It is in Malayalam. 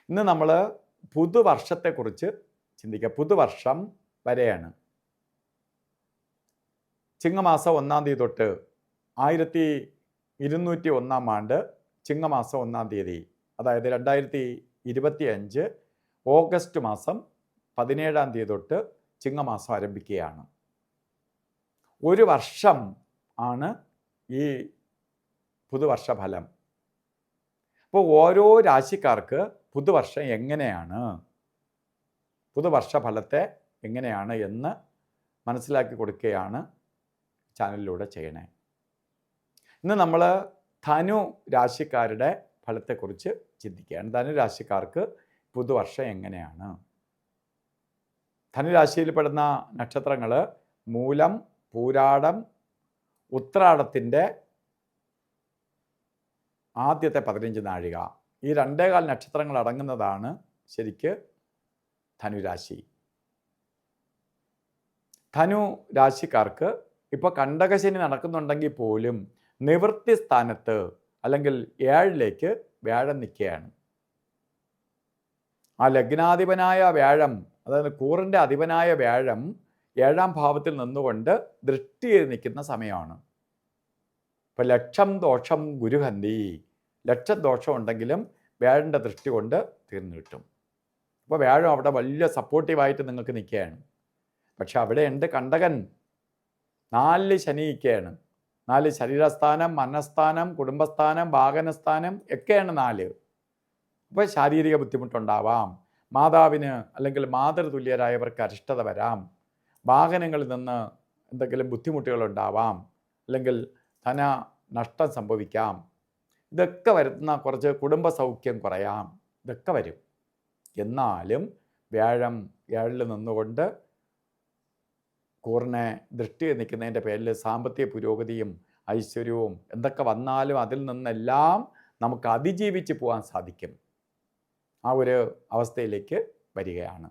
ഇന്ന് നമ്മൾ പുതുവർഷത്തെക്കുറിച്ച് ചിന്തിക്കുക. പുതുവർഷം വരെയാണ്. ചിങ്ങമാസം 1-ാം തീയതി തൊട്ട് 1201 ആണ്ട് ചിങ്ങമാസം 1-ാം തീയതി, അതായത് 2025 ഓഗസ്റ്റ് മാസം 17-ാം തീയതി തൊട്ട് ചിങ്ങമാസം ആരംഭിക്കുകയാണ്. ഒരു വർഷം ആണ് ഈ പുതുവർഷ ഫലം. അപ്പോൾ ഓരോ രാശിക്കാർക്ക് പുതുവർഷം എങ്ങനെയാണ്, പുതുവർഷ ഫലത്തെ എങ്ങനെയാണ് എന്ന് മനസ്സിലാക്കി കൊടുക്കുകയാണ് ചാനലിലൂടെ ചെയ്യണേ. ഇന്ന് നമ്മൾ ധനു രാശിക്കാരുടെ ഫലത്തെക്കുറിച്ച് ചിന്തിക്കുകയാണ്. ധനു രാശിക്കാർക്ക് പുതുവർഷം എങ്ങനെയാണ്? ധനുരാശിയിൽപ്പെടുന്ന നക്ഷത്രങ്ങൾ മൂലം, പൂരാടം, ഉത്രാടത്തിൻ്റെ ആദ്യത്തെ 15 നാഴിക, ഈ 2.25 നക്ഷത്രങ്ങൾ അടങ്ങുന്നതാണ് ശരിക്ക് ധനുരാശി. ധനു രാശിക്കാർക്ക് ഇപ്പോൾ കണ്ടകശനി നടക്കുന്നുണ്ടെങ്കിൽ പോലും നിവൃത്തി സ്ഥാനത്ത് അല്ലെങ്കിൽ 7ലേക്ക് വ്യാഴം നിൽക്കുകയാണ്. ആ ലഗ്നാധിപനായ വ്യാഴം, അതായത് കൂറിൻ്റെ അധിപനായ വ്യാഴം 7ാം ഭാവത്തിൽ നിന്നുകൊണ്ട് ദൃഷ്ടി ചെയ്ത് നിൽക്കുന്ന സമയമാണ്. ഇപ്പോൾ ലക്ഷം ദോഷം ഗുരുഹന്തി, ലക്ഷം ദോഷം ഉണ്ടെങ്കിലും വ്യാഴൻ്റെ ദൃഷ്ടി കൊണ്ട് തീർന്നു കിട്ടും. അപ്പോൾ വ്യാഴം അവിടെ വലിയ സപ്പോർട്ടീവായിട്ട് നിങ്ങൾക്ക് നിൽക്കുകയാണ്. പക്ഷെ അവിടെ ഉണ്ട് കണ്ടകൻ, 4 ശനി നിൽക്കുകയാണ്. 4 ശരീരസ്ഥാനം, മനഃസ്ഥാനം, കുടുംബസ്ഥാനം, വാഹനസ്ഥാനം ഒക്കെയാണ് 4. അപ്പോൾ ശാരീരിക ബുദ്ധിമുട്ടുണ്ടാവാം, മാതാവിന് അല്ലെങ്കിൽ മാതൃതുല്യരായവർക്ക് അരിഷ്ടത വരാം, വാഹനങ്ങളിൽ നിന്ന് എന്തെങ്കിലും ബുദ്ധിമുട്ടുകളുണ്ടാവാം, അല്ലെങ്കിൽ ധന നഷ്ടം സംഭവിക്കാം. ഇതൊക്കെ വരുന്ന കുറച്ച് കുടുംബ സൗഖ്യം കുറയാം, ഇതൊക്കെ വരും. എന്നാലും വ്യാഴം 7ൽ നിന്നുകൊണ്ട് കൂറിനെ ദൃഷ്ടി നിൽക്കുന്നതിൻ്റെ പേരിൽ സാമ്പത്തിക പുരോഗതിയും ഐശ്വര്യവും എന്തൊക്കെ വന്നാലും അതിൽ നിന്നെല്ലാം നമുക്ക് അതിജീവിച്ച് പോകാൻ സാധിക്കും. ആ ഒരു അവസ്ഥയിലേക്ക് വരികയാണ്.